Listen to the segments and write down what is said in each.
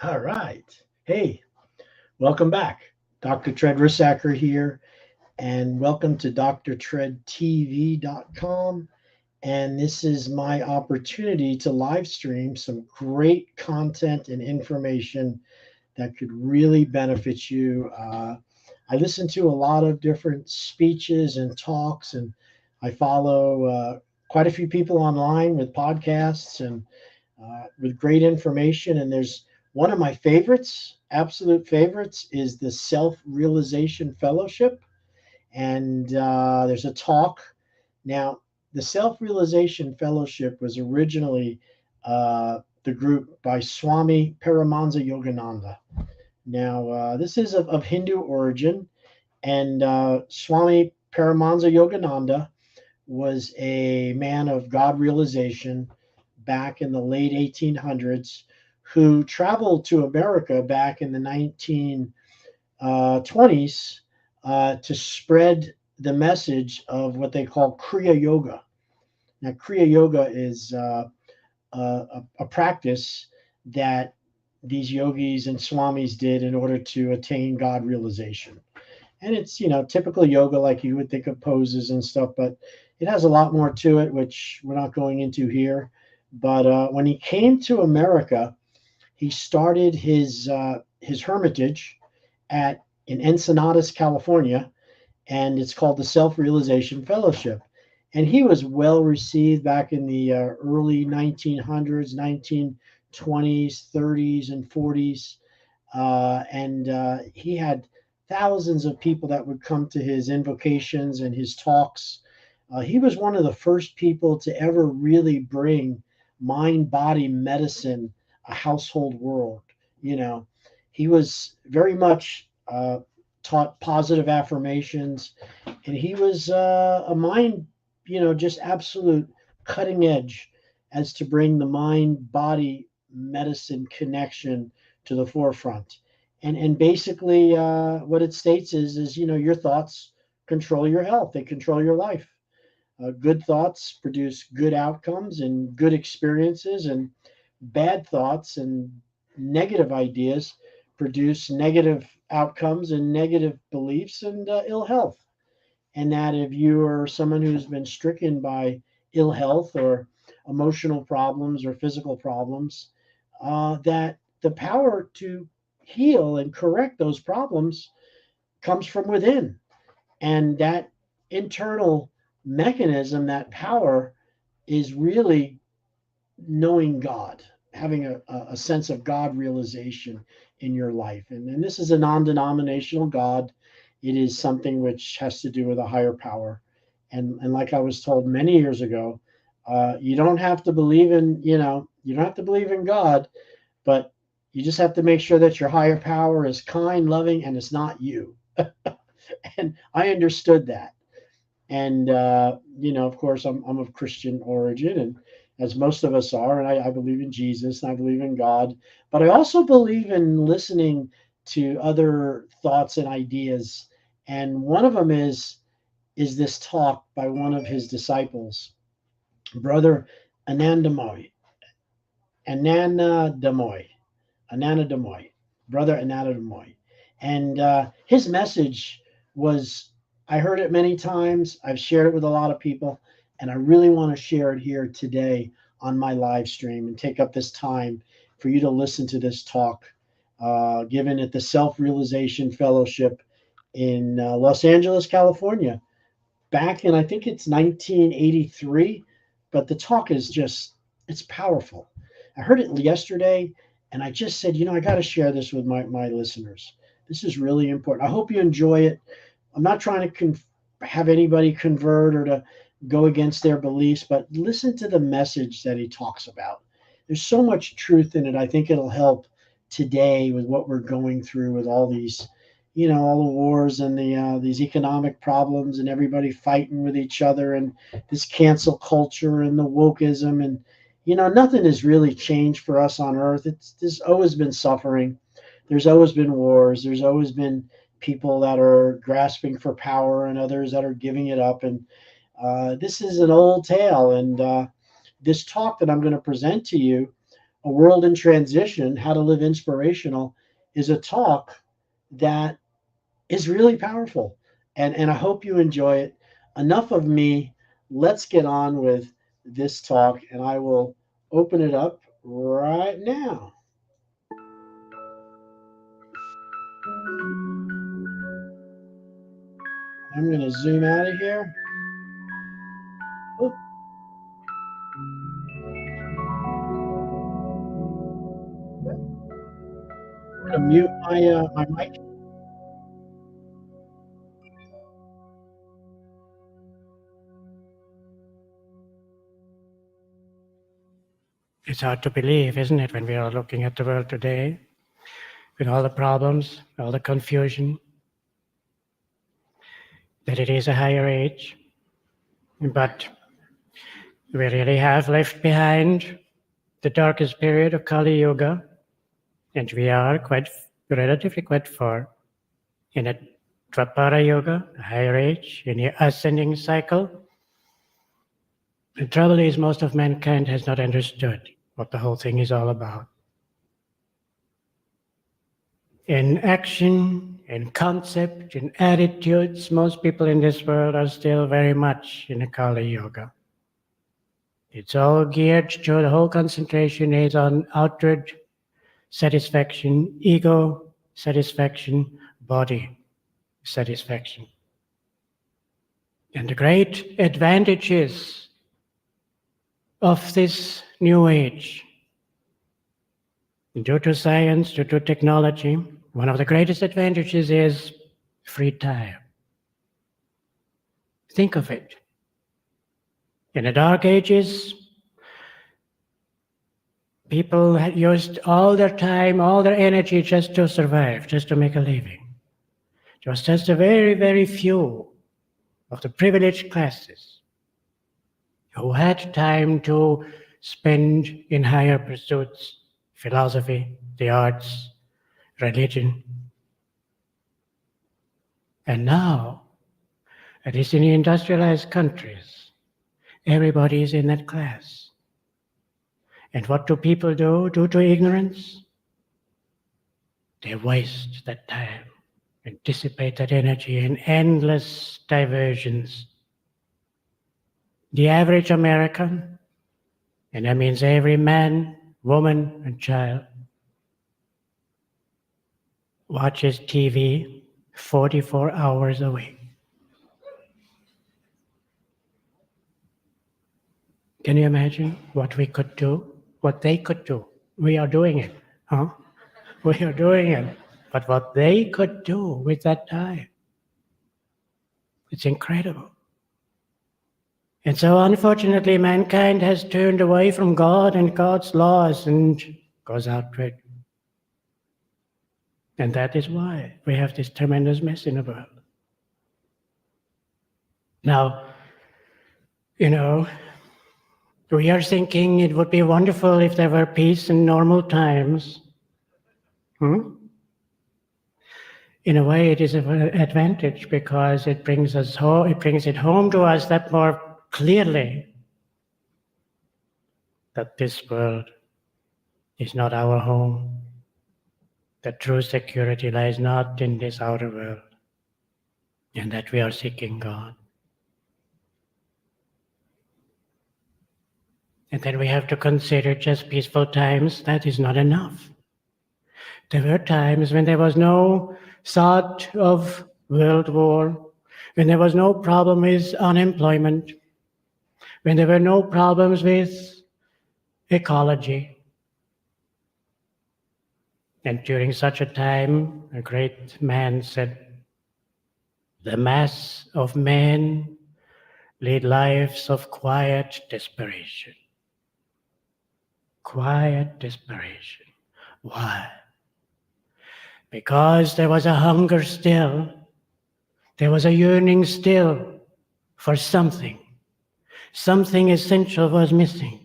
All right. Hey, welcome back. Dr. Tread Rissacker here, and welcome to drtreadtv.com. And this is my opportunity to live stream some great content and information that could really benefit you. I listen to a lot of different speeches and talks, and I follow quite a few people online with podcasts and with great information. And there's one of my favorites, absolute favorites, is the Self Realization Fellowship. And there's a talk. Now, the Self Realization Fellowship was originally the group by Swami Paramahansa Yogananda. Now, this is of Hindu origin, and Swami Paramahansa Yogananda was a man of God realization back in the late 1800s who traveled to America back in the 1920s to spread the message of what they call Kriya Yoga. Now, Kriya Yoga is a practice that these yogis and swamis did in order to attain God realization. And it's, typical yoga like you would think of poses and stuff, but it has a lot more to it, which we're not going into here. But when he came to America, he started his hermitage at in Ensenadas, California, and it's called the Self Realization Fellowship. And he was well received back in the early 1900s, 1920s, 30s, and 40s. And he had thousands of people that would come to his invocations and his talks. He was one of the first people to ever really bring mind body medicine a household world. You know, he was very much taught positive affirmations, and he was a mind, just absolute cutting edge as to bring the mind body medicine connection to the forefront. And basically, what it states is your thoughts control your health. They control your life. Good thoughts produce good outcomes and good experiences, and bad thoughts and negative ideas produce negative outcomes and negative beliefs and ill health. And that if you are someone who's been stricken by ill health or emotional problems or physical problems, that the power to heal and correct those problems comes from within. And that internal mechanism, that power, is really knowing God, having a sense of God realization in your life. And this is a non denominational God. It is something which has to do with a higher power. And like I was told many years ago, you don't have to believe in, you don't have to believe in God, but you just have to make sure that your higher power is kind, loving, and it's not you. And I understood that. And of course, I'm of Christian origin, and as most of us are, and I believe in Jesus and I believe in God, but I also believe in listening to other thoughts and ideas. And one of them is this talk by one of his disciples, Brother Anandamoy, Anandamoy, Anandamoy, Brother Anandamoy, and his message was, I heard it many times. I've shared it with a lot of people, and I really want to share it here today on my live stream and take up this time for you to listen to this talk given at the Self Realization Fellowship in Los Angeles, California, back in, I think it's 1983. But the talk is just, it's powerful. I heard it yesterday, and I just said, I got to share this with my listeners. This is really important. I hope you enjoy it. I'm not trying to have anybody convert or to go against their beliefs, but listen to the message that he talks about. There's so much truth in it. I think it'll help today with what we're going through with all these, all the wars and these economic problems and everybody fighting with each other and this cancel culture and the wokeism. And nothing has really changed for us on earth. There's always been suffering. There's always been wars. There's always been people that are grasping for power and others that are giving it up. And this is an old tale. And this talk that I'm going to present to you A World in Transition, How to Live Inspirational, is a talk that is really powerful. And I hope you enjoy it. Enough of me. Let's get on with this talk, and I will open it up right now. I'm going to zoom out of here. Oop. I'm going to mute my mic. It's hard to believe, isn't it, when we are looking at the world today, with all the problems, all the confusion, that it is a higher age. But we really have left behind the darkest period of Kali Yuga, and we are relatively quite far in a Dwapara Yuga, a higher age, in the ascending cycle. The trouble is, most of mankind has not understood what the whole thing is all about. In action, in concept, in attitudes, most people in this world are still very much in a Kali Yoga. It's all geared to, the whole concentration is on outward satisfaction, ego satisfaction, body satisfaction. And the great advantages of this new age, due to science, due to technology, one of the greatest advantages is free time. Think of it. In the Dark Ages, people had used all their time, all their energy just to survive, just to make a living. It was just a very, very few of the privileged classes who had time to spend in higher pursuits, philosophy, the arts, religion. And now, at least in the industrialized countries, everybody is in that class. And what do people do due to ignorance? They waste that time and dissipate that energy in endless diversions. The average American, and that means every man, woman, and child, watches TV 44 hours a week. Can you imagine what we could do? What they could do? We are doing it, huh? We are doing it. But what they could do with that time, it's incredible. And so unfortunately, mankind has turned away from God and God's laws and goes outward. And that is why we have this tremendous mess in the world. Now, we are thinking it would be wonderful if there were peace and normal times. In a way, it is an advantage because it brings it home to us that more clearly that this world is not our home. That true security lies not in this outer world, and that we are seeking God. And then we have to consider just peaceful times. That is not enough. There were times when there was no thought of world war, when there was no problem with unemployment, when there were no problems with ecology. And during such a time, a great man said, "The mass of men lead lives of quiet desperation." Quiet desperation. Why? Because there was a hunger still, there was a yearning still for something. Something essential was missing.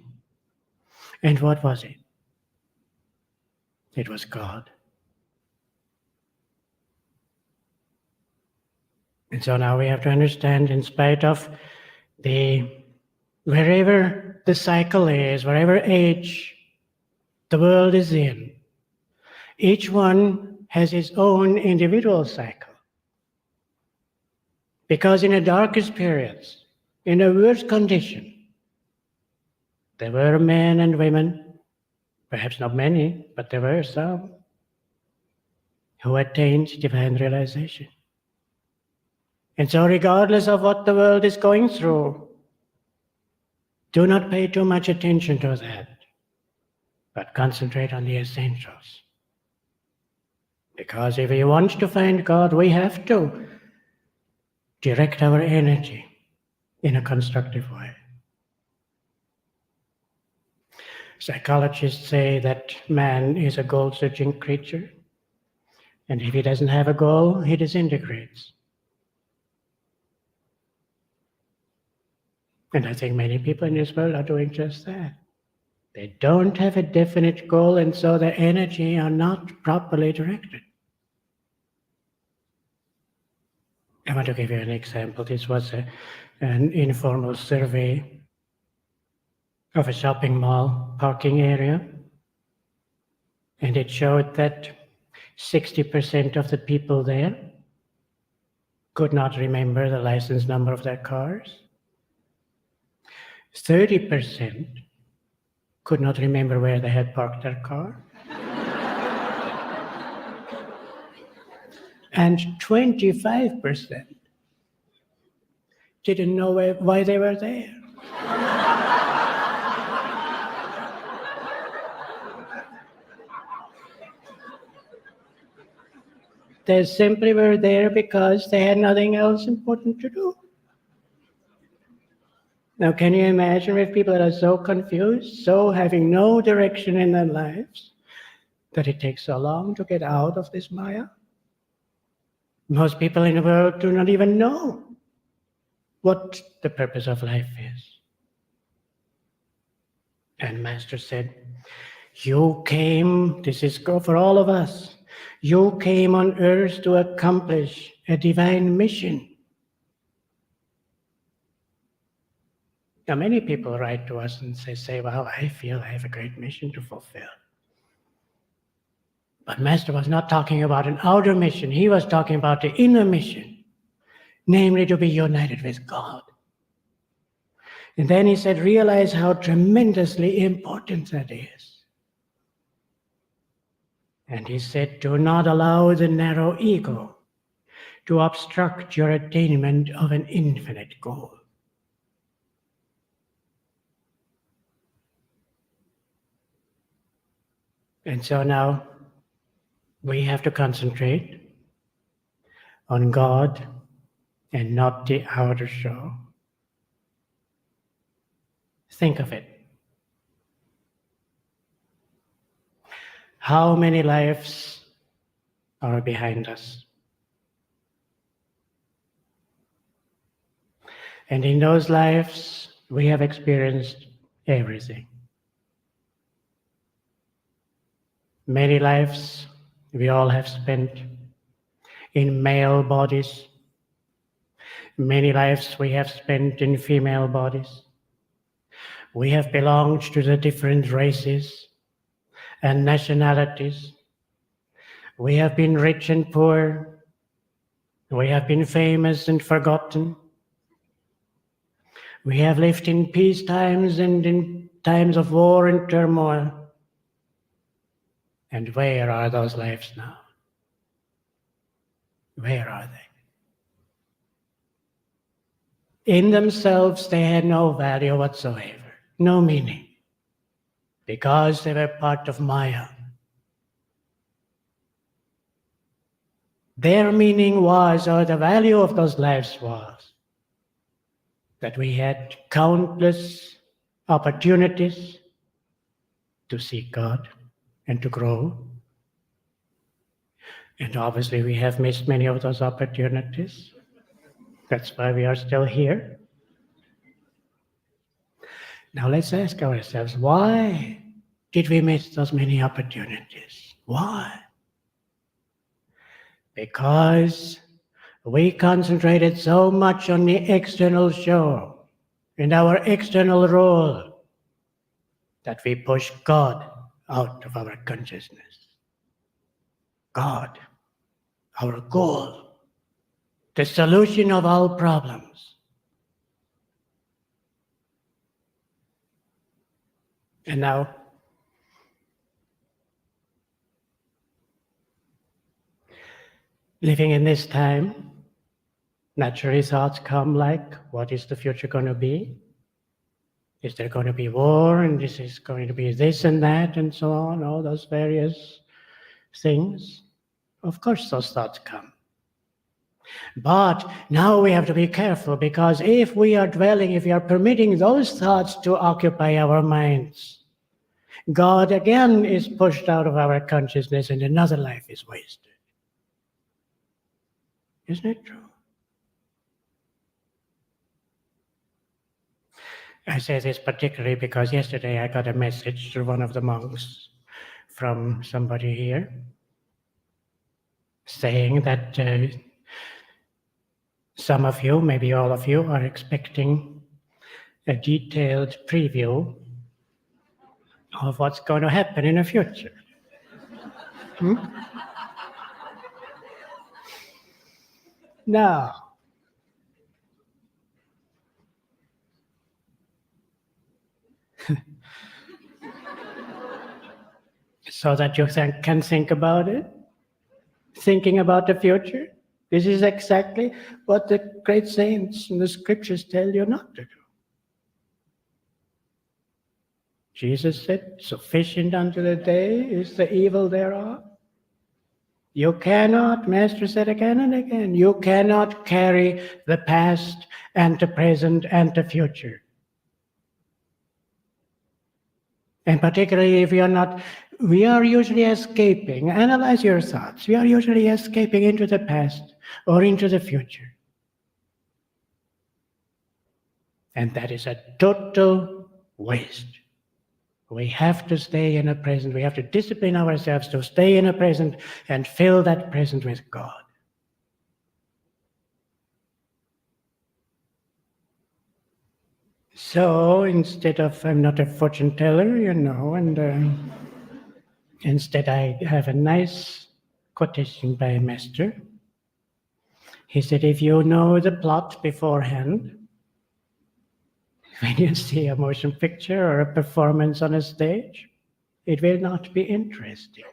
And what was it? It was God. And so now we have to understand, in spite of wherever the cycle is, wherever age the world is in. Each one has his own individual cycle. Because in the darkest periods, in the worst condition, there were men and women, perhaps not many, but there were some, who attained divine realization. And so regardless of what the world is going through, do not pay too much attention to that, but concentrate on the essentials. Because if we want to find God, we have to direct our energy in a constructive way. Psychologists say that man is a goal-searching creature, and if he doesn't have a goal, he disintegrates. And I think many people in this world are doing just that. They don't have a definite goal, and so their energy are not properly directed. I want to give you an example. This was an informal survey of a shopping mall parking area, and it showed that 60% of the people there could not remember the license number of their cars. 30% could not remember where they had parked their car. And 25% didn't know why they were there. They simply were there because they had nothing else important to do. Now, can you imagine if people are so confused, so having no direction in their lives, that it takes so long to get out of this Maya? Most people in the world do not even know what the purpose of life is. And Master said, you came, this is for all of us, you came on earth to accomplish a divine mission. Now, many people write to us and say, well, I feel I have a great mission to fulfill. But Master was not talking about an outer mission. He was talking about the inner mission, namely to be united with God. And then he said, realize how tremendously important that is. And he said, do not allow the narrow ego to obstruct your attainment of an infinite goal. And so now we have to concentrate on God and not the outer show. Think of it. How many lives are behind us? And in those lives, we have experienced everything. Many lives we all have spent in male bodies. Many lives we have spent in female bodies. We have belonged to the different races and nationalities. We have been rich and poor. We have been famous and forgotten. We have lived in peace times and in times of war and turmoil. And where are those lives now? Where are they? In themselves, they had no value whatsoever, no meaning, because they were part of Maya. Their meaning was, or the value of those lives was, that we had countless opportunities to seek God and to grow. And obviously we have missed many of those opportunities. That's why we are still here. Now let's ask ourselves, why did we miss those many opportunities? Why? Because we concentrated so much on the external show and our external role that we pushed God out of our consciousness. God, our goal, the solution of all problems. And now, living in this time, naturally thoughts come like, what is the future going to be? Is there going to be war, and this is going to be this and that, and so on, all those various things? Of course those thoughts come. But now we have to be careful, because if we are permitting those thoughts to occupy our minds, God again is pushed out of our consciousness and another life is wasted. Isn't it true? I say this particularly because yesterday I got a message through one of the monks from somebody here saying that some of you, maybe all of you, are expecting a detailed preview of what's going to happen in the future. Now, so that you can think about it, thinking about the future. This is exactly what the great saints in the scriptures tell you not to do. Jesus said, sufficient unto the day is the evil thereof. You cannot, Master said again and again, you cannot carry the past and the present and the future. And particularly if you're not, we are usually escaping. Analyze your thoughts. We are usually escaping into the past or into the future. And that is a total waste. We have to stay in the present. We have to discipline ourselves to stay in the present and fill that present with God. So instead of, I'm not a fortune teller, and instead I have a nice quotation by a master. He said, if you know the plot beforehand, when you see a motion picture or a performance on a stage, it will not be interesting.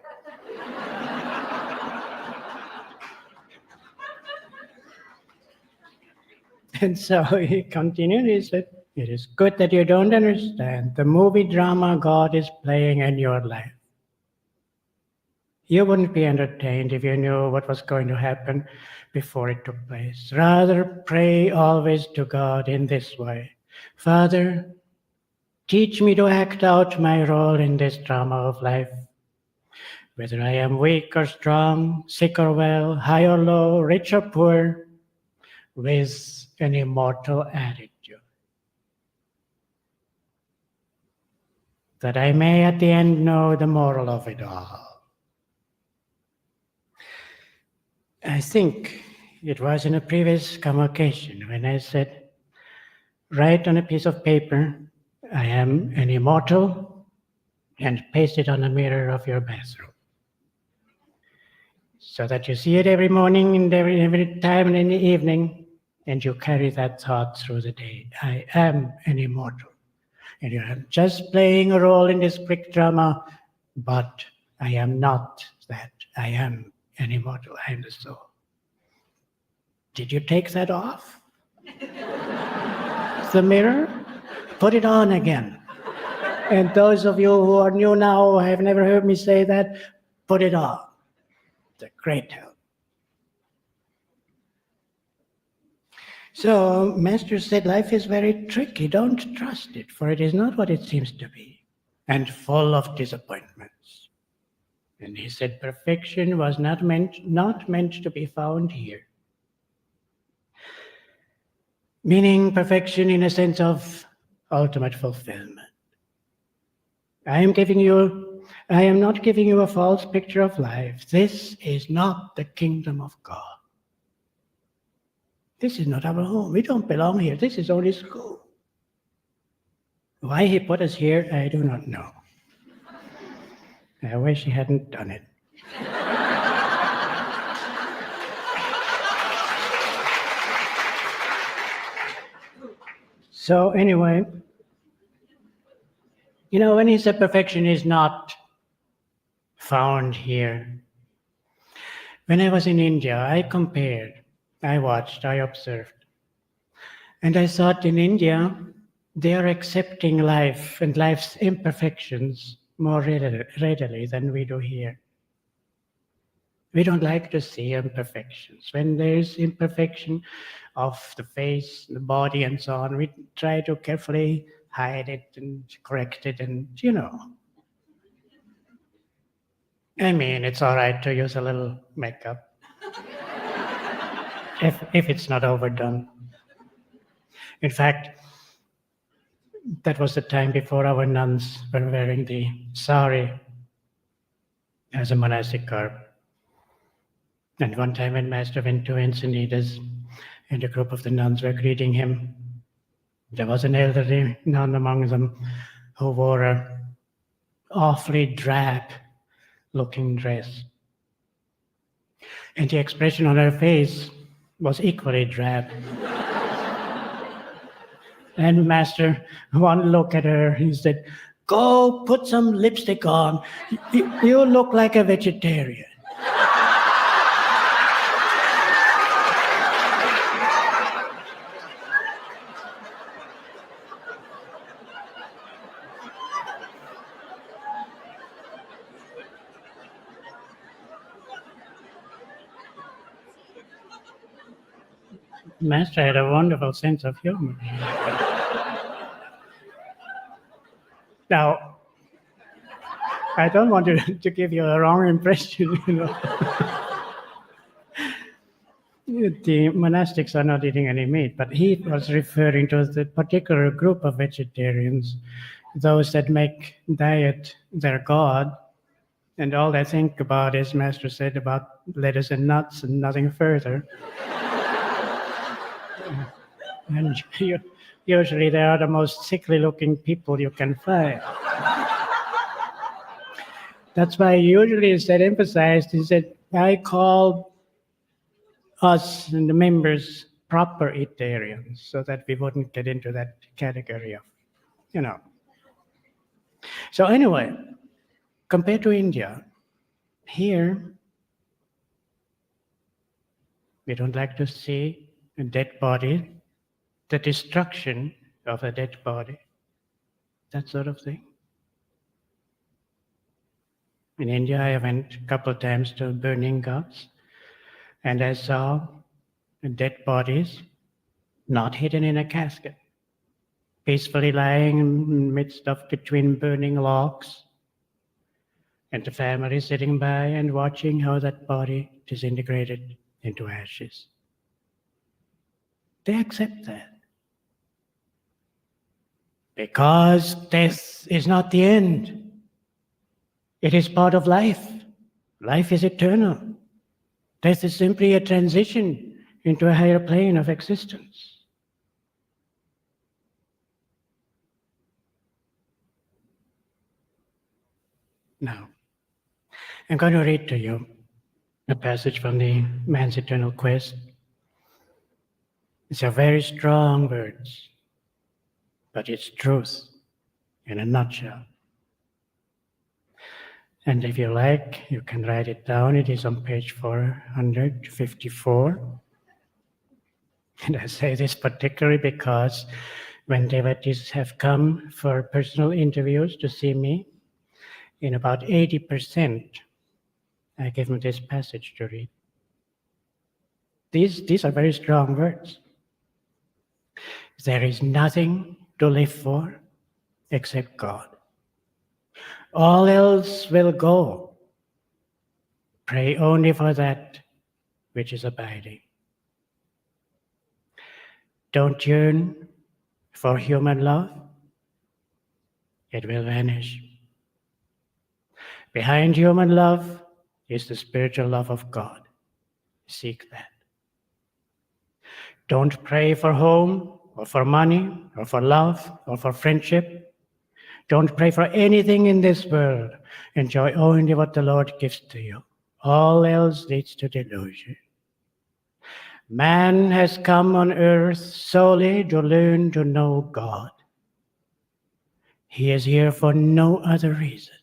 And so he continued, he said, it is good that you don't understand the movie drama God is playing in your life. You wouldn't be entertained if you knew what was going to happen before it took place. Rather, pray always to God in this way. Father, teach me to act out my role in this drama of life. Whether I am weak or strong, sick or well, high or low, rich or poor, with an immortal attitude. That I may at the end know the moral of it all. I think it was in a previous convocation when I said, write on a piece of paper, I am an immortal, and paste it on the mirror of your bathroom. So that you see it every morning and every time and in the evening, and you carry that thought through the day. I am an immortal. And you're just playing a role in this quick drama, but I am not that. I am an immortal. I am the soul. Did you take that off? The mirror? Put it on again. And those of you who are new now, have never heard me say that, put it on. It's a great help. So, Master said, life is very tricky. Don't trust it, for it is not what it seems to be, and full of disappointments. And he said, perfection was not meant to be found here. Meaning perfection in a sense of ultimate fulfillment. I am not giving you a false picture of life. This is not the kingdom of God. This is not our home. We don't belong here. This is only school. Why he put us here, I do not know. I wish he hadn't done it. So anyway, when he said perfection is not found here. When I was in India, I compared, I watched, I observed. And I thought in India, they are accepting life and life's imperfections more readily than we do here. We don't like to see imperfections. When there's imperfection of the face, the body, and so on, we try to carefully hide it and correct it, and I mean, it's all right to use a little makeup if it's not overdone. In fact, that was the time before our nuns were wearing the sari as a monastic garb. And one time when Master went to Encinitas and a group of the nuns were greeting him, there was an elderly nun among them who wore a awfully drab-looking dress. And the expression on her face was equally drab. And Master, one look at her, he said, "Go put some lipstick on. You look like a vegetarian." Master had a wonderful sense of humor. Now, I don't want to give you a wrong impression, The monastics are not eating any meat, but he was referring to the particular group of vegetarians, those that make diet their god, and all they think about, as Master said, about lettuce and nuts and nothing further. And usually they are the most sickly-looking people you can find. That's why usually it's that emphasized is that I call us and the members proper Eatarians so that we wouldn't get into that category of, So anyway, compared to India, here we don't like to see a dead body, the destruction of a dead body, that sort of thing. In India, I went a couple of times to burning ghats, and I saw dead bodies not hidden in a casket, peacefully lying in the midst of between burning logs, and the family sitting by and watching how that body disintegrated into ashes. They accept that. Because death is not the end. It is part of life. Life is eternal. Death is simply a transition into a higher plane of existence. Now, I'm going to read to you a passage from the Man's Eternal Quest. These are very strong words, but it's truth in a nutshell. And if you like, you can write it down. It is on page 454. And I say this particularly because when devotees have come for personal interviews to see me, in about 80%, I give them this passage to read. These are very strong words. There is nothing to live for except God. All else will go. Pray only for that which is abiding. Don't yearn for human love. It will vanish. Behind human love is the spiritual love of God. Seek that. Don't pray for home or for money or for love or for friendship. Don't pray for anything in this world. Enjoy only what the Lord gives to you. All else leads to delusion. Man has come on earth solely to learn to know God. He is here for no other reason.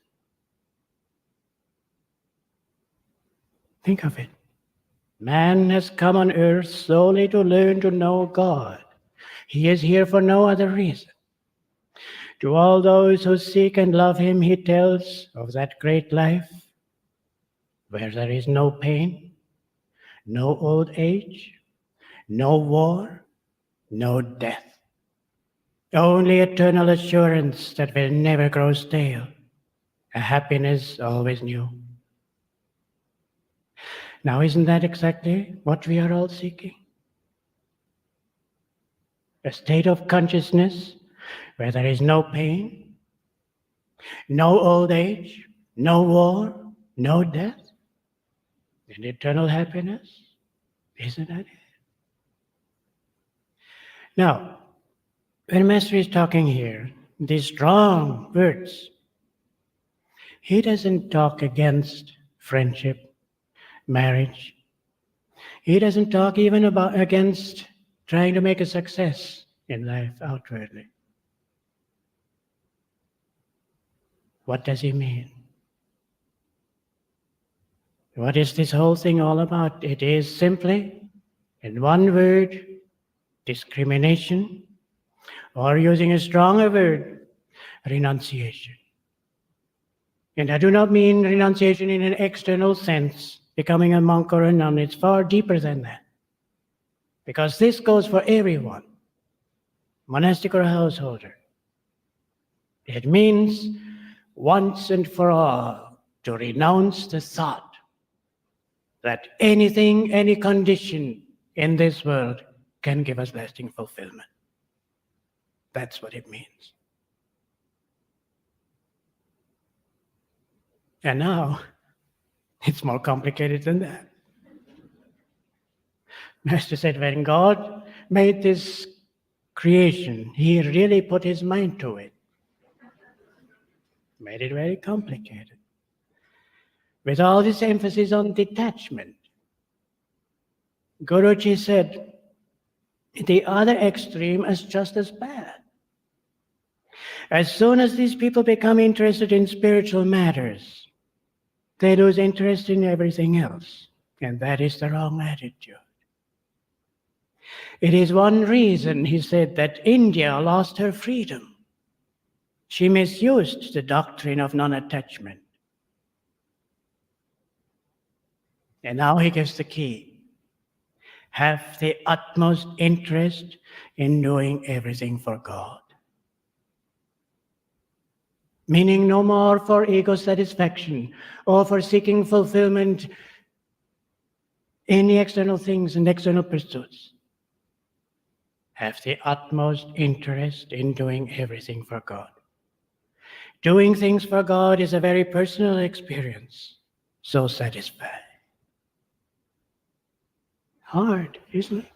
Think of it. Man has come on earth solely to learn to know God. He is here for no other reason. To all those who seek and love him, he tells of that great life where there is no pain, no old age, no war, no death. Only eternal assurance that will never grow stale, a happiness always new. Now, isn't that exactly what we are all seeking? A state of consciousness where there is no pain, no old age, no war, no death, and eternal happiness. Isn't that it? Now, when Master is talking here, these strong words, he doesn't talk against friendship, marriage. He doesn't talk even against trying to make a success in life outwardly. What does he mean? What is this whole thing all about? It is simply, in one word, discrimination, or using a stronger word, renunciation. And I do not mean renunciation in an external sense, becoming a monk or a nun. It's far deeper than that. Because this goes for everyone, monastic or householder. It means once and for all to renounce the thought that anything, any condition in this world can give us lasting fulfillment. That's what it means. And now, it's more complicated than that. Master said when God made this creation, he really put his mind to it. Made it very complicated. With all this emphasis on detachment. Guruji said, the other extreme is just as bad. As soon as these people become interested in spiritual matters, they lose interest in everything else. And that is the wrong attitude. It is one reason, he said, that India lost her freedom. She misused the doctrine of non-attachment. And now he gives the key. Have the utmost interest in doing everything for God. Meaning no more for ego satisfaction or for seeking fulfillment in the external things and external pursuits. Have the utmost interest in doing everything for God. Doing things for God is a very personal experience, so satisfying. Hard, isn't it?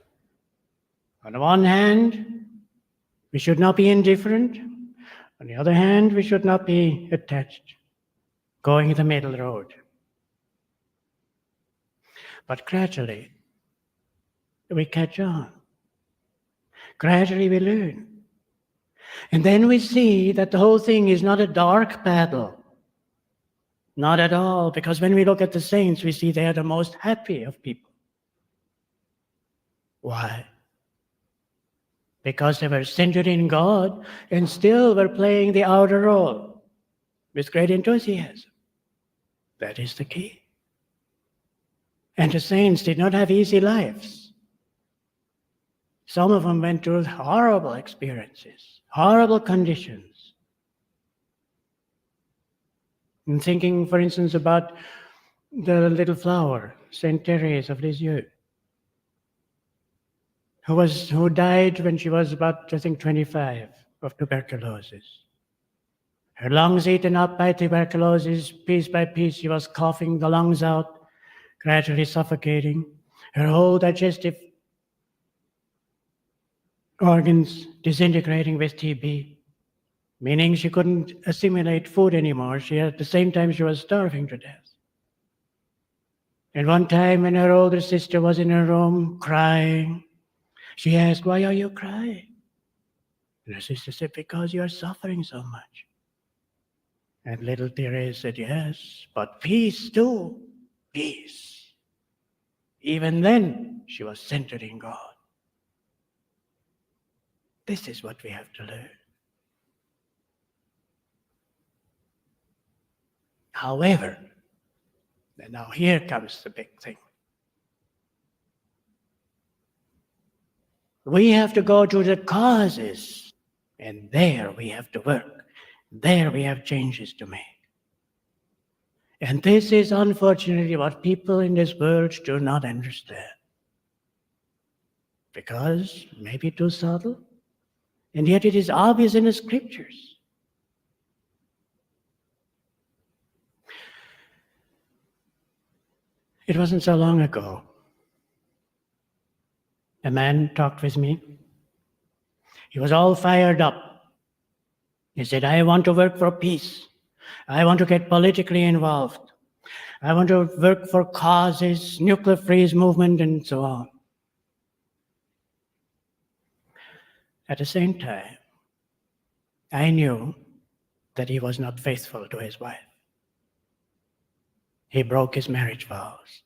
On the one hand, we should not be indifferent. On the other hand, we should not be attached, going the middle road. But gradually, we catch on. Gradually, we learn. And then we see that the whole thing is not a dark battle. Not at all, because when we look at the saints, we see they are the most happy of people. Why? Because they were centered in God and still were playing the outer role with great enthusiasm. That is the key. And the saints did not have easy lives. Some of them went through horrible experiences, horrible conditions. I'm thinking, for instance, about the little flower, Saint Therese of Lisieux, who died when she was about, I think, 25 of tuberculosis. Her lungs eaten up by tuberculosis, piece by piece, she was coughing the lungs out, gradually suffocating. Her whole digestive organs disintegrating with TB. meaning she couldn't assimilate food anymore. At the same time, she was starving to death. And one time, when her older sister was in her room crying, she asked, "Why are you crying?" And her sister said, "Because you are suffering so much." And little Therese said, "Yes, but peace too, peace." Even then, she was centered in God. This is what we have to learn. However, and now here comes the big thing. We have to go to the causes, and there we have to work. There we have changes to make. And this is unfortunately what people in this world do not understand. Because maybe too subtle, and yet it is obvious in the scriptures. It wasn't so long ago. A man talked with me. He was all fired up. He said, "I want to work for peace. I want to get politically involved. I want to work for causes, nuclear freeze movement, and so on." At the same time, I knew that he was not faithful to his wife. He broke his marriage vows.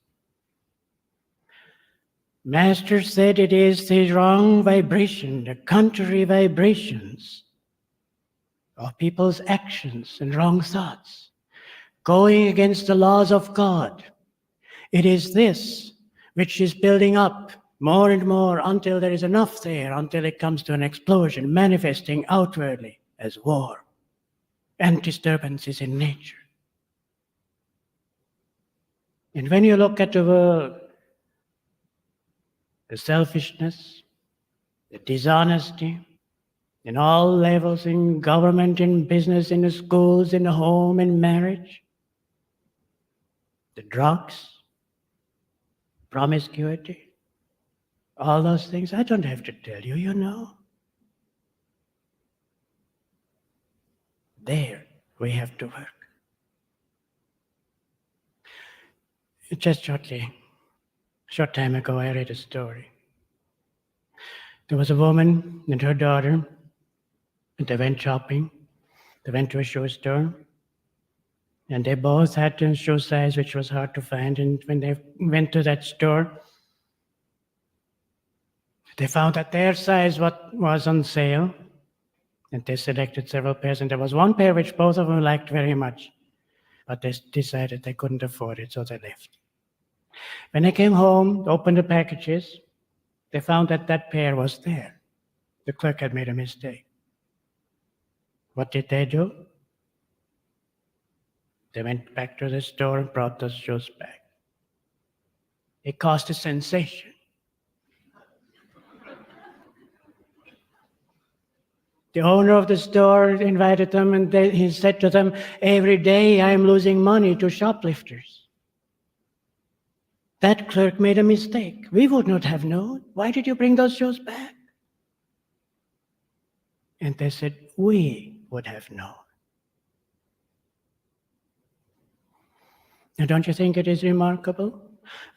Master said it is the wrong vibration, the contrary vibrations of people's actions and wrong thoughts, going against the laws of God. It is this which is building up more and more until there is enough there, until it comes to an explosion, manifesting outwardly as war and disturbances in nature. And when you look at the world, the selfishness, the dishonesty, in all levels, in government, in business, in the schools, in the home, in marriage, the drugs, promiscuity, all those things, I don't have to tell you, you know. There we have to work. Just short time ago, I read a story. There was a woman and her daughter, and they went shopping. They went to a shoe store, and they both had a shoe size which was hard to find. And when they went to that store, they found that their size was on sale, and they selected several pairs, and there was one pair which both of them liked very much, but they decided they couldn't afford it, so they left. When they came home, opened the packages, they found that that pair was there. The clerk had made a mistake. What did they do? They went back to the store and brought those shoes back. It caused a sensation. The owner of the store invited them, and he said to them, "Every day I'm losing money to shoplifters." That clerk made a mistake. We would not have known. Why did you bring those shoes back? And they said, "We would have known." Now, don't you think it is remarkable?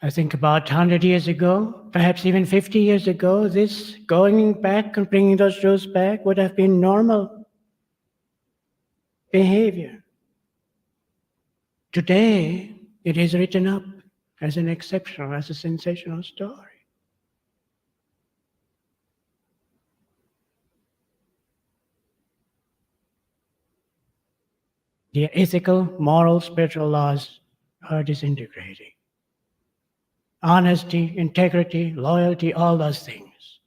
I think about 100 years ago, perhaps even 50 years ago, this going back and bringing those shoes back would have been normal behavior. Today, it is written up as an exceptional, as a sensational story. The ethical, moral, spiritual laws are disintegrating. Honesty, integrity, loyalty, all those things.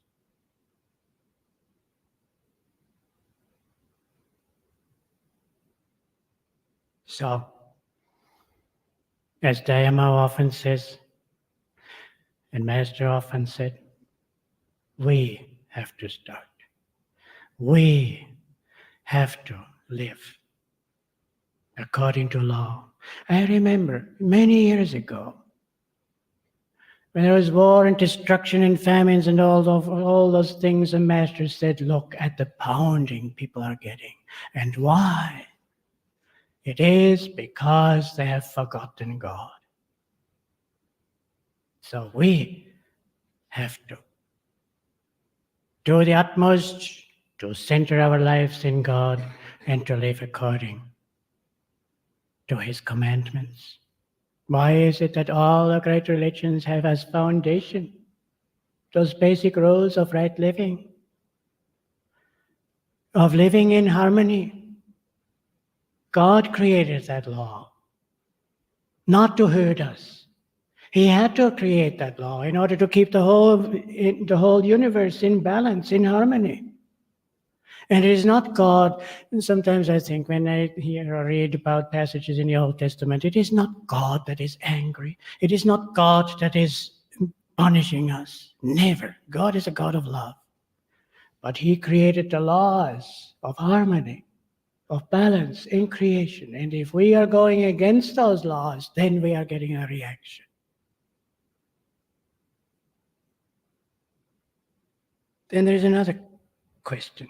So, as Dayama often says, and Master often said, we have to start. We have to live according to law. I remember many years ago, when there was war and destruction and famines and all those things, the Master said, look at the pounding people are getting. And why? It is because they have forgotten God. So we have to do the utmost to center our lives in God and to live according to His commandments. Why is it that all the great religions have as foundation those basic rules of right living, of living in harmony? God created that law, not to hurt us. He had to create that law in order to keep the whole universe in balance, in harmony. And it is not God. And sometimes I think when I hear or read about passages in the Old Testament, it is not God that is angry. It is not God that is punishing us. Never. God is a God of love. But He created the laws of harmony, of balance in creation. And if we are going against those laws, then we are getting a reaction. Then there's another question.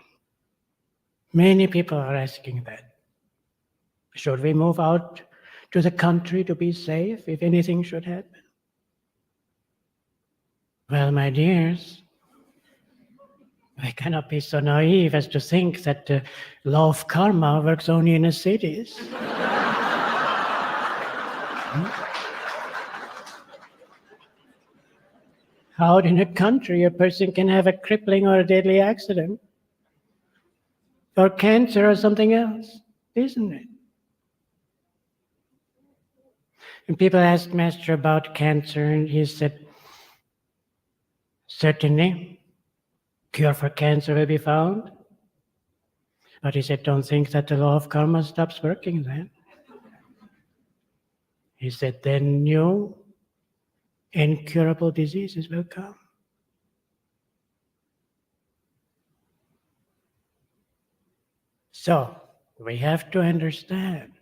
Many people are asking that. Should we move out to the country to be safe if anything should happen? Well, my dears, I cannot be so naive as to think that the law of karma works only in the cities. Out in a country, a person can have a crippling or a deadly accident, or cancer or something else, isn't it? And people asked Master about cancer, and he said, certainly, cure for cancer will be found. But he said, don't think that the law of karma stops working then. He said, then new incurable diseases will come. So, we have to understand,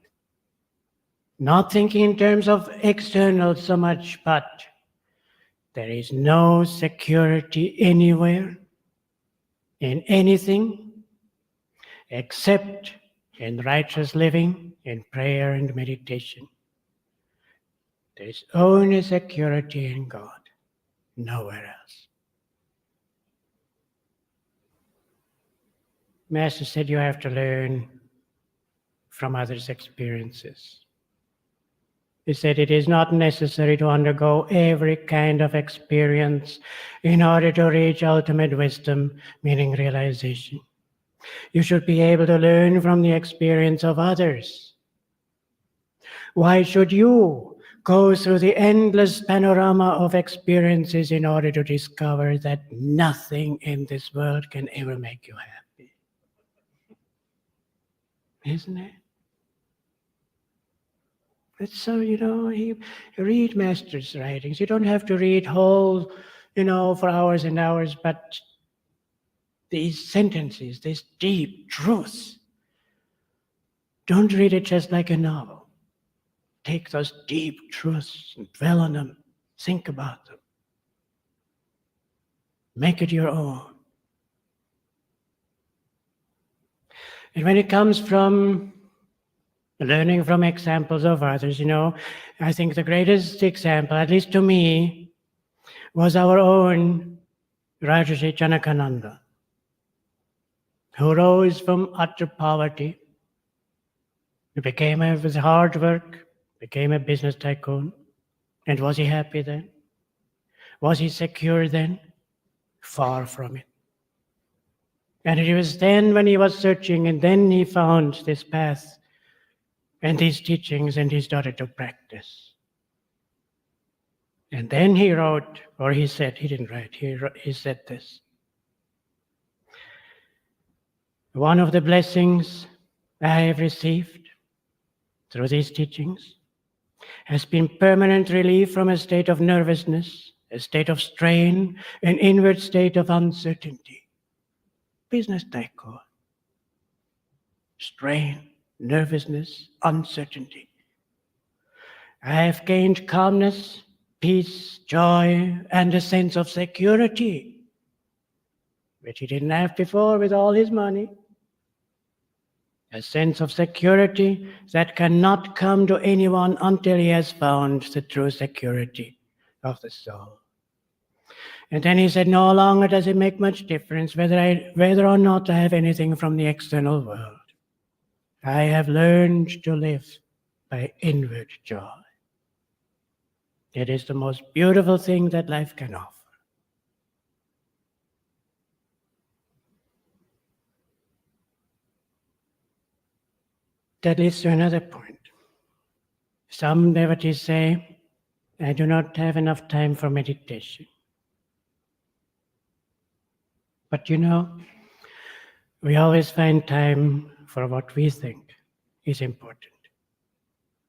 not thinking in terms of external so much, but there is no security anywhere in anything except in righteous living, in prayer and meditation. There is only security in God, nowhere else. Master said you have to learn from others' experiences. He said it is not necessary to undergo every kind of experience in order to reach ultimate wisdom, meaning realization. You should be able to learn from the experience of others. Why should you go through the endless panorama of experiences in order to discover that nothing in this world can ever make you happy? Isn't it? It's so, you read Master's writings. You don't have to read whole, for hours and hours, but these sentences, these deep truths, don't read it just like a novel. Take those deep truths and dwell on them. Think about them. Make it your own. And when it comes from learning from examples of others, I think the greatest example, at least to me, was our own Rajarshi Janakananda, who rose from utter poverty. He with hard work, became a business tycoon. And was he happy then? Was he secure then? Far from it. And it was then when he was searching, and then he found this path and these teachings, and he started to practice. And then he wrote, or he said, he didn't write, he said this. One of the blessings I have received through these teachings has been permanent relief from a state of nervousness, a state of strain, an inward state of uncertainty. Business tycoon. Strain, nervousness, uncertainty. I have gained calmness, peace, joy, and a sense of security, which he didn't have before with all his money. a sense of security that cannot come to anyone until he has found the true security of the soul. And then he said, no longer does it make much difference whether or not I have anything from the external world. I have learned to live by inward joy. It is the most beautiful thing that life can offer. That leads to another point. Some devotees say, I do not have enough time for meditation. But you know, we always find time for what we think is important.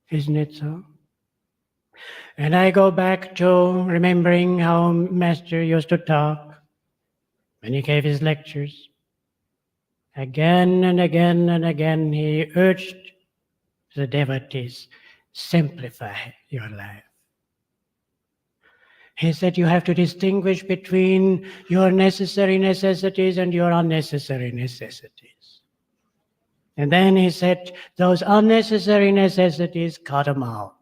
Isn't it so? And I go back to remembering how Master used to talk when he gave his lectures. Again and again and again, he urged the devotees, simplify your life. He said you have to distinguish between your necessary necessities and your unnecessary necessities. And then he said, those unnecessary necessities, cut them out.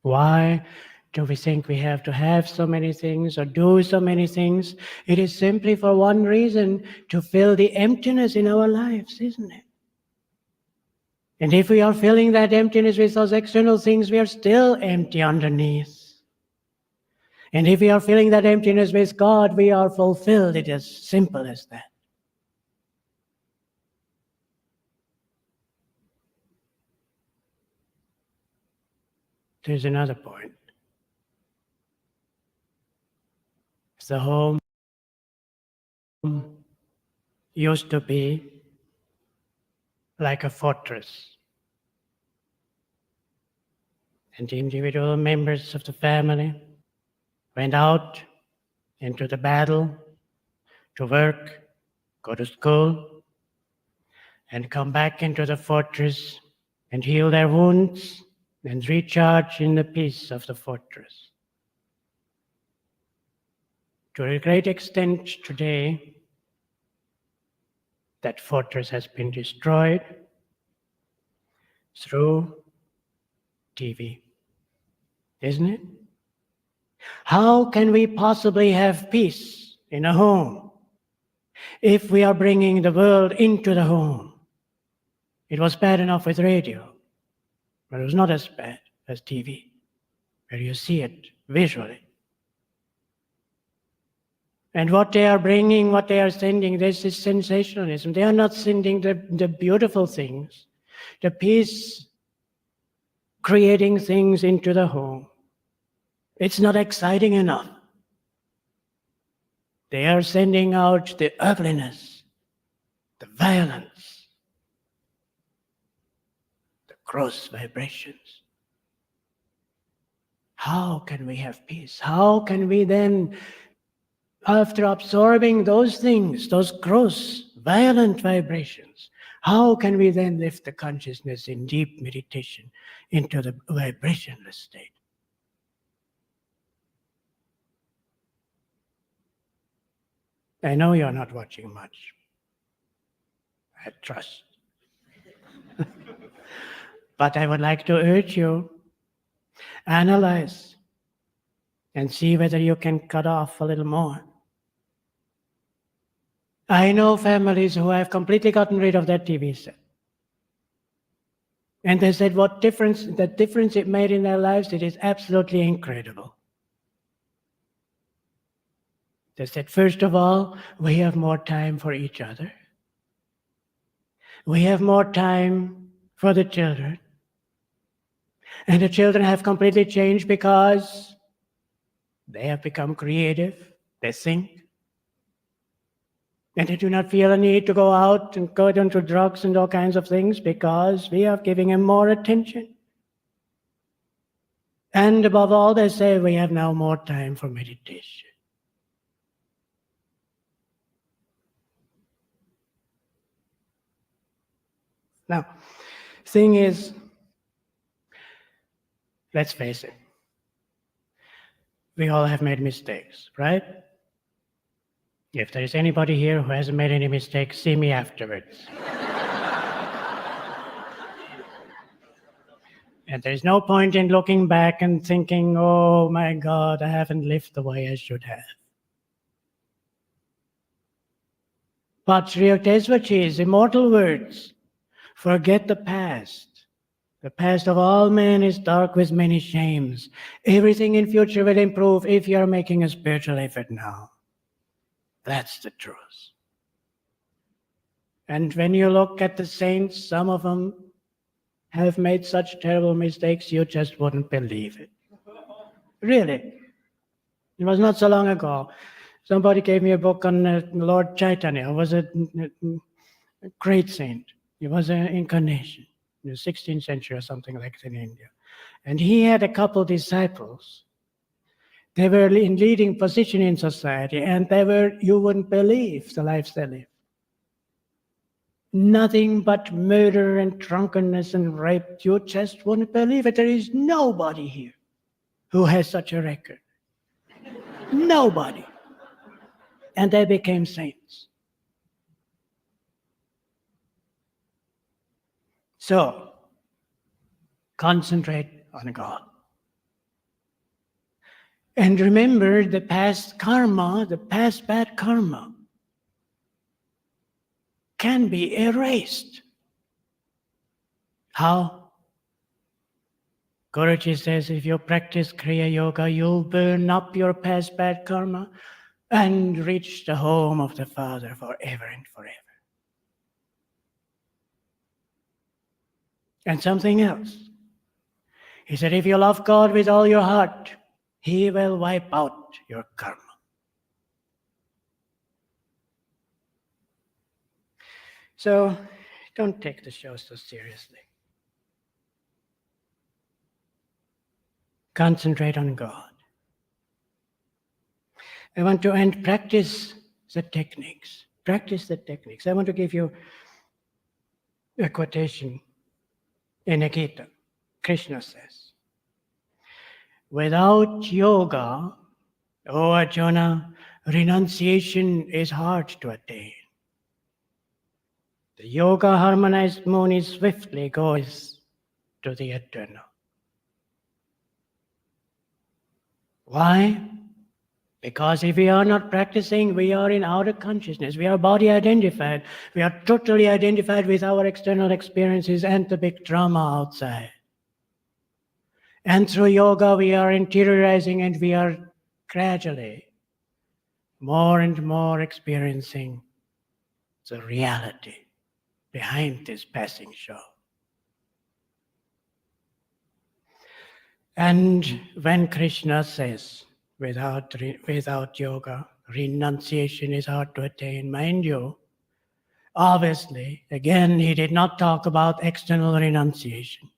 Why do we think we have to have so many things or do so many things? It is simply for one reason, to fill the emptiness in our lives, isn't it? And if we are filling that emptiness with those external things, we are still empty underneath. And if we are filling that emptiness with God, we are fulfilled. It is as simple as that. There's another point. The home used to be like a fortress. And the individual members of the family went out into the battle to work, go to school, and come back into the fortress and heal their wounds and recharge in the peace of the fortress. To a great extent today, that fortress has been destroyed through TV, isn't it? How can we possibly have peace in a home if we are bringing the world into the home? It was bad enough with radio, but it was not as bad as TV, where you see it visually. And what they are bringing, what they are sending, this is sensationalism. They are not sending the beautiful things, the peace-creating things into the home. It's not exciting enough. They are sending out the ugliness, the violence, the gross vibrations. How can we have peace? How can we then, after absorbing those things, those gross, violent vibrations, how can we then lift the consciousness in deep meditation into the vibrationless state? I know you're not watching much. I trust. But I would like to urge you, analyze and see whether you can cut off a little more. I know families who have completely gotten rid of that TV set. And they said the difference it made in their lives, it is absolutely incredible. They said, first of all, we have more time for each other. We have more time for the children. And the children have completely changed because they have become creative, they think. And they do not feel a need to go out and go into drugs and all kinds of things because we are giving them more attention. And above all, they say we have now more time for meditation. Now, thing is, let's face it, we all have made mistakes, right? If there is anybody here who hasn't made any mistakes, see me afterwards. And there's no point in looking back and thinking, oh my God, I haven't lived the way I should have. Patria Tesvacis, immortal words. Forget the past. The past of all men is dark with many shames. Everything in future will improve if you are making a spiritual effort now. That's the truth. And when you look at the saints, some of them have made such terrible mistakes you just wouldn't believe it. Really. It was not so long ago. Somebody gave me a book on Lord Chaitanya, who was a great saint. He was an incarnation in the 16th century or something like that in India. And he had a couple disciples. They were in leading position in society, and they were, you wouldn't believe the lives they lived. Nothing but murder and drunkenness and rape. You just wouldn't believe it. There is nobody here who has such a record. Nobody. And they became saints. So, concentrate on God. And remember the past karma, the past bad karma, can be erased. How? Guruji says if you practice Kriya Yoga, you'll burn up your past bad karma and reach the home of the Father forever and forever. And something else. He said, if you love God with all your heart, He will wipe out your karma. So don't take the show so seriously. Concentrate on God. I want to end, practice the techniques. Practice the techniques. I want to give you a quotation in the Gita. Krishna says, without yoga, O Arjuna, renunciation is hard to attain. The yoga harmonized moon swiftly goes to the eternal. Why? Because if we are not practicing, we are in outer consciousness. We are body identified. We are totally identified with our external experiences and the big drama outside. And through yoga, we are interiorizing and we are gradually more and more experiencing the reality behind this passing show. And when Krishna says, without yoga, renunciation is hard to attain, mind you, obviously, again, he did not talk about external renunciation.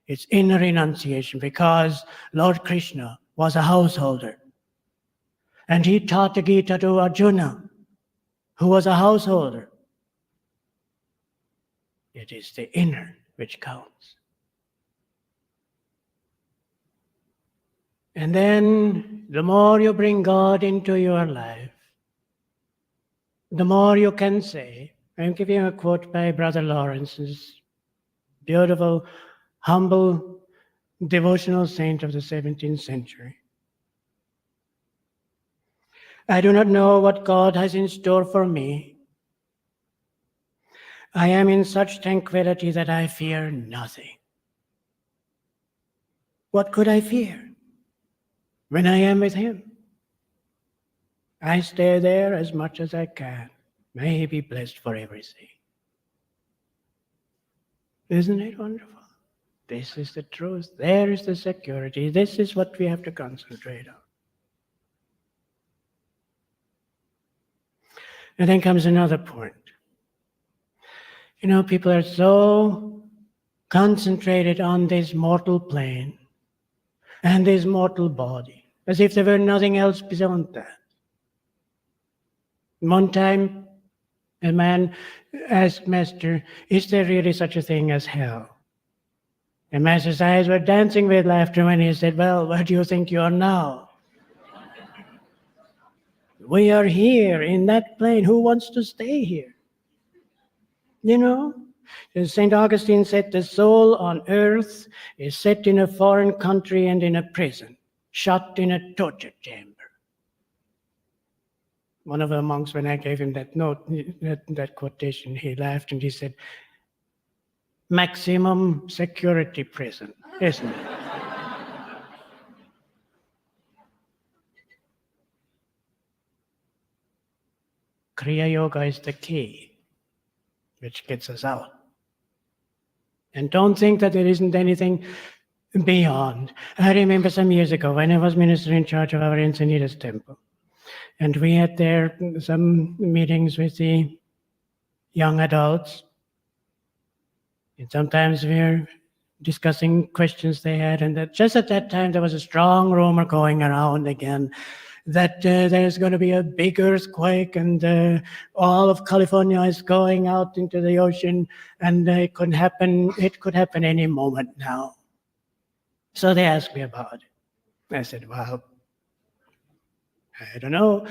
It's inner renunciation because Lord Krishna was a householder. And he taught the Gita to Arjuna, who was a householder. It is the inner which counts. And then the more you bring God into your life, the more you can say, I'm giving a quote by Brother Lawrence's beautiful, humble, devotional saint of the 17th century. I do not know what God has in store for me. I am in such tranquility that I fear nothing. What could I fear when I am with Him? I stay there as much as I can. May He be blessed for everything. Isn't it wonderful? This is the truth. There is the security. This is what we have to concentrate on. And then comes another point. You know, people are so concentrated on this mortal plane and this mortal body, as if there were nothing else beyond that. One time, a man asked Master, is there really such a thing as hell? And Master's eyes were dancing with laughter when he said, well, where do you think you are now? We are here in that plane. Who wants to stay here? You know? St. Augustine said the soul on earth is set in a foreign country and in a prison, shut in a torture chamber. One of the monks, when I gave him that note, that quotation, he laughed and he said, maximum security prison, isn't it? Kriya Yoga is the key, which gets us out. And don't think that there isn't anything beyond. I remember some years ago when I was minister in charge of our Encinitas temple, and we had there some meetings with the young adults. And sometimes we were discussing questions they had, and that just at that time there was a strong rumor going around again that there's going to be a big earthquake and all of California is going out into the ocean, and it could happen any moment now. So they asked me about it. I said, well, I don't know.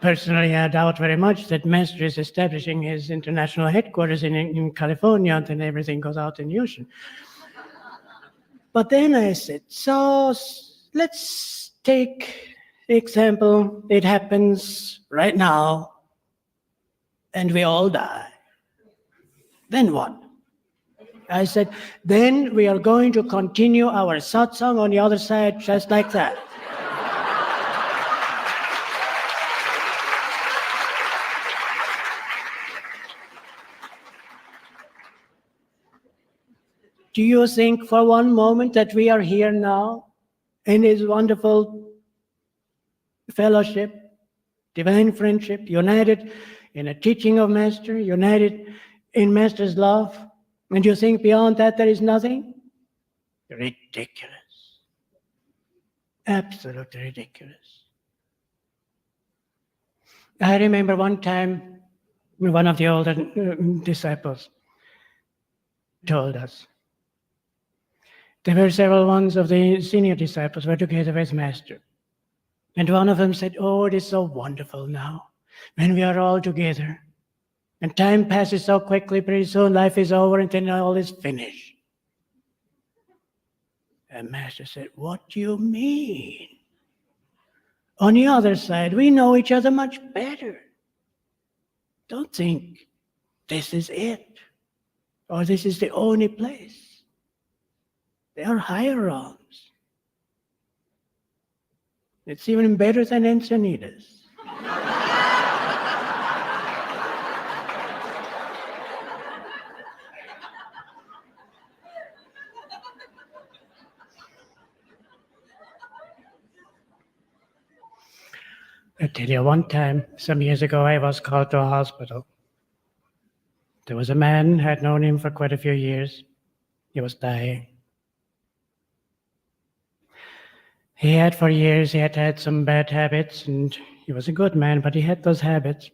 Personally, I doubt very much that Master is establishing his international headquarters in California, and then everything goes out in the ocean. But then I said, so let's take the example, it happens right now, and we all die. Then what? I said, then we are going to continue our satsang on the other side just like that. Do you think for one moment that we are here now in this wonderful fellowship, divine friendship, united in a teaching of Master, united in Master's love, and you think beyond that there is nothing? Ridiculous. Absolutely ridiculous. I remember one time one of the older disciples told us, there were several ones of the senior disciples were together with Master. And one of them said, oh, it is so wonderful now when we are all together. And time passes so quickly, pretty soon life is over and then all is finished. And Master said, what do you mean? On the other side, we know each other much better. Don't think this is it, or this is the only place. There are higher realms. It's even better than Encinitas. I tell you, one time, some years ago, I was called to a hospital. There was a man, I had known him for quite a few years. He was dying. He had for years, he had some bad habits, and he was a good man, but he had those habits.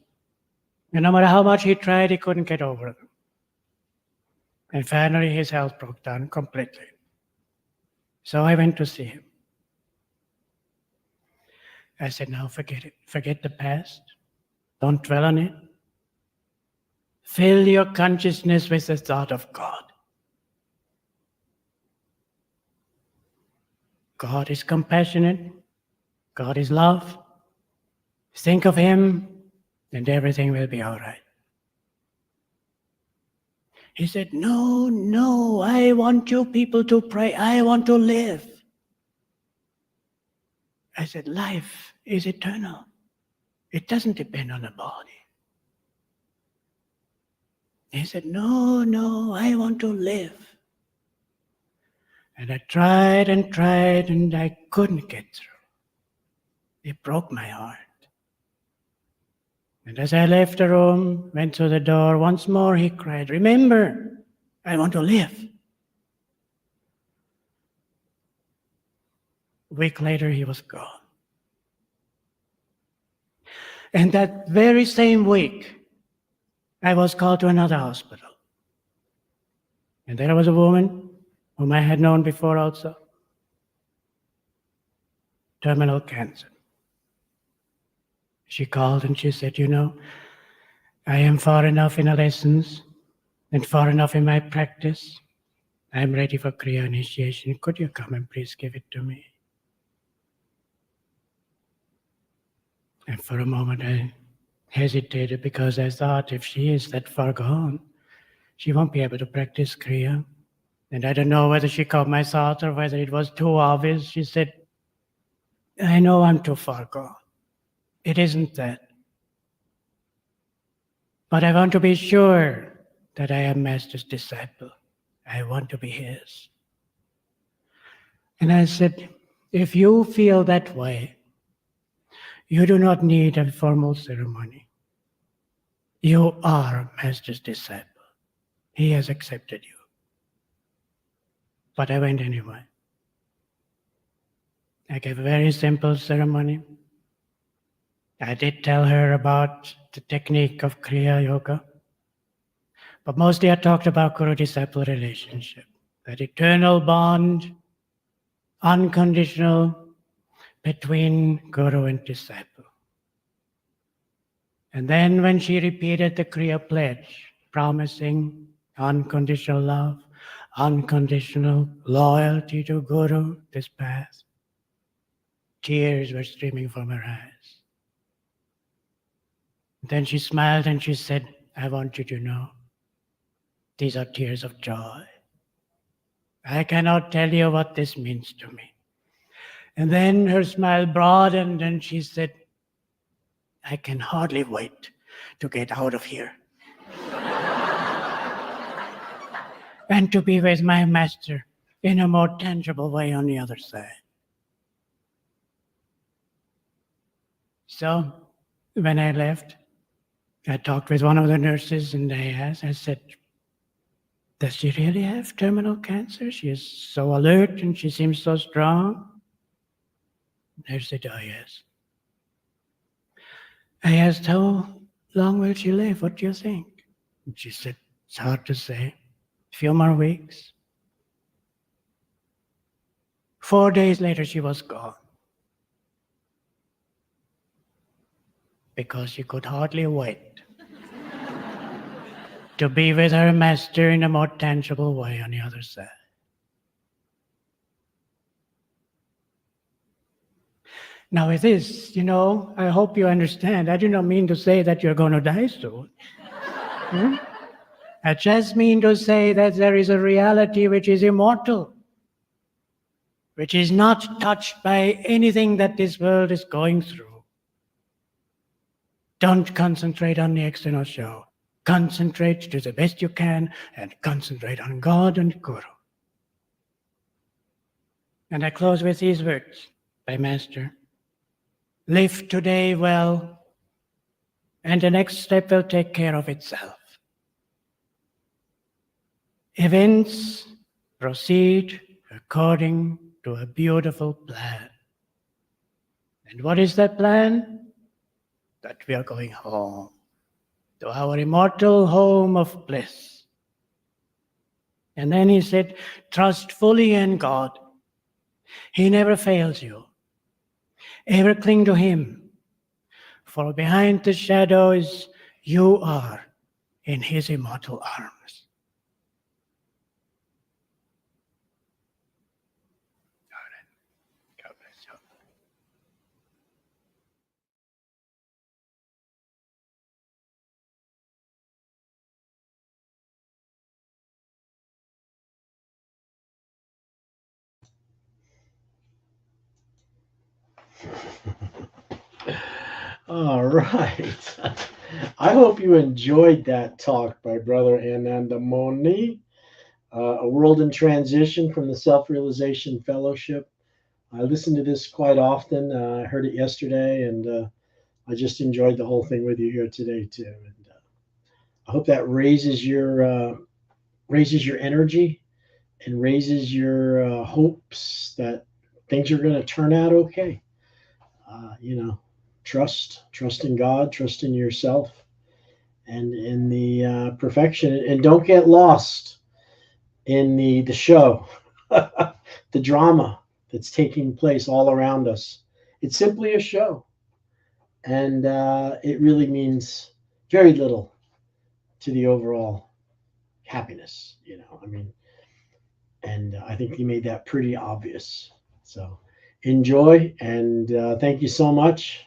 And no matter how much he tried, he couldn't get over them. And finally, his health broke down completely. So I went to see him. I said, now forget it. Forget the past. Don't dwell on it. Fill your consciousness with the thought of God. God is compassionate. God is love. Think of Him, and everything will be all right. He said, no, I want you people to pray. I want to live. I said, life is eternal. It doesn't depend on the body. He said, no, I want to live. And I tried, and I couldn't get through. It broke my heart. And as I left the room, went to the door, once more he cried, remember, I want to live. A week later, he was gone. And that very same week, I was called to another hospital. And there was a woman whom I had known before also. Terminal cancer. She called and she said, I am far enough in the lessons and far enough in my practice. I'm ready for Kriya initiation. Could you come and please give it to me? And for a moment I hesitated because I thought if she is that far gone, she won't be able to practice Kriya. And I don't know whether she caught my thought or whether it was too obvious. She said, I know I'm too far gone. It isn't that. But I want to be sure that I am Master's disciple. I want to be his. And I said, if you feel that way, you do not need a formal ceremony. You are Master's disciple. He has accepted you. But I went anyway. I gave a very simple ceremony. I did tell her about the technique of Kriya Yoga, but mostly I talked about Guru-disciple relationship, that eternal bond, unconditional, between Guru and disciple. And then when she repeated the Kriya pledge, promising unconditional love, unconditional loyalty to Guru, this path, tears were streaming from her eyes. Then she smiled and she said, I want you to know, these are tears of joy. I cannot tell you what this means to me. And then her smile broadened and she said, I can hardly wait to get out of here and to be with my master in a more tangible way on the other side. So when I left, I talked with one of the nurses and I said, does she really have terminal cancer? She is so alert and she seems so strong. They said, oh yes. I asked, how long will she live? What do you think? And she said, it's hard to say. A few more weeks. 4 days later, she was gone. Because she could hardly wait to be with her master in a more tangible way on the other side. Now with this, I hope you understand, I do not mean to say that you're going to die soon. I just mean to say that there is a reality which is immortal, which is not touched by anything that this world is going through. Don't concentrate on the external show. Concentrate to the best you can and concentrate on God and Guru. And I close with these words by Master. Live today well, and the next step will take care of itself. Events proceed according to a beautiful plan. And what is that plan? That we are going home, to our immortal home of bliss. And then he said, trust fully in God. He never fails you. Ever cling to him, for behind the shadows you are in his immortal arms. God bless you. All right. I hope you enjoyed that talk by Brother Anandamoy, A World in Transition from the Self-Realization Fellowship. I listen to this quite often. I heard it yesterday, and I just enjoyed the whole thing with you here today too. And I hope that raises your energy and raises your hopes that things are going to turn out okay. Trust in God, trust in yourself, and in the perfection, and don't get lost in the show, the drama that's taking place all around us. It's simply a show, and it really means very little to the overall happiness. I mean, and I think you made that pretty obvious. So enjoy, and thank you so much.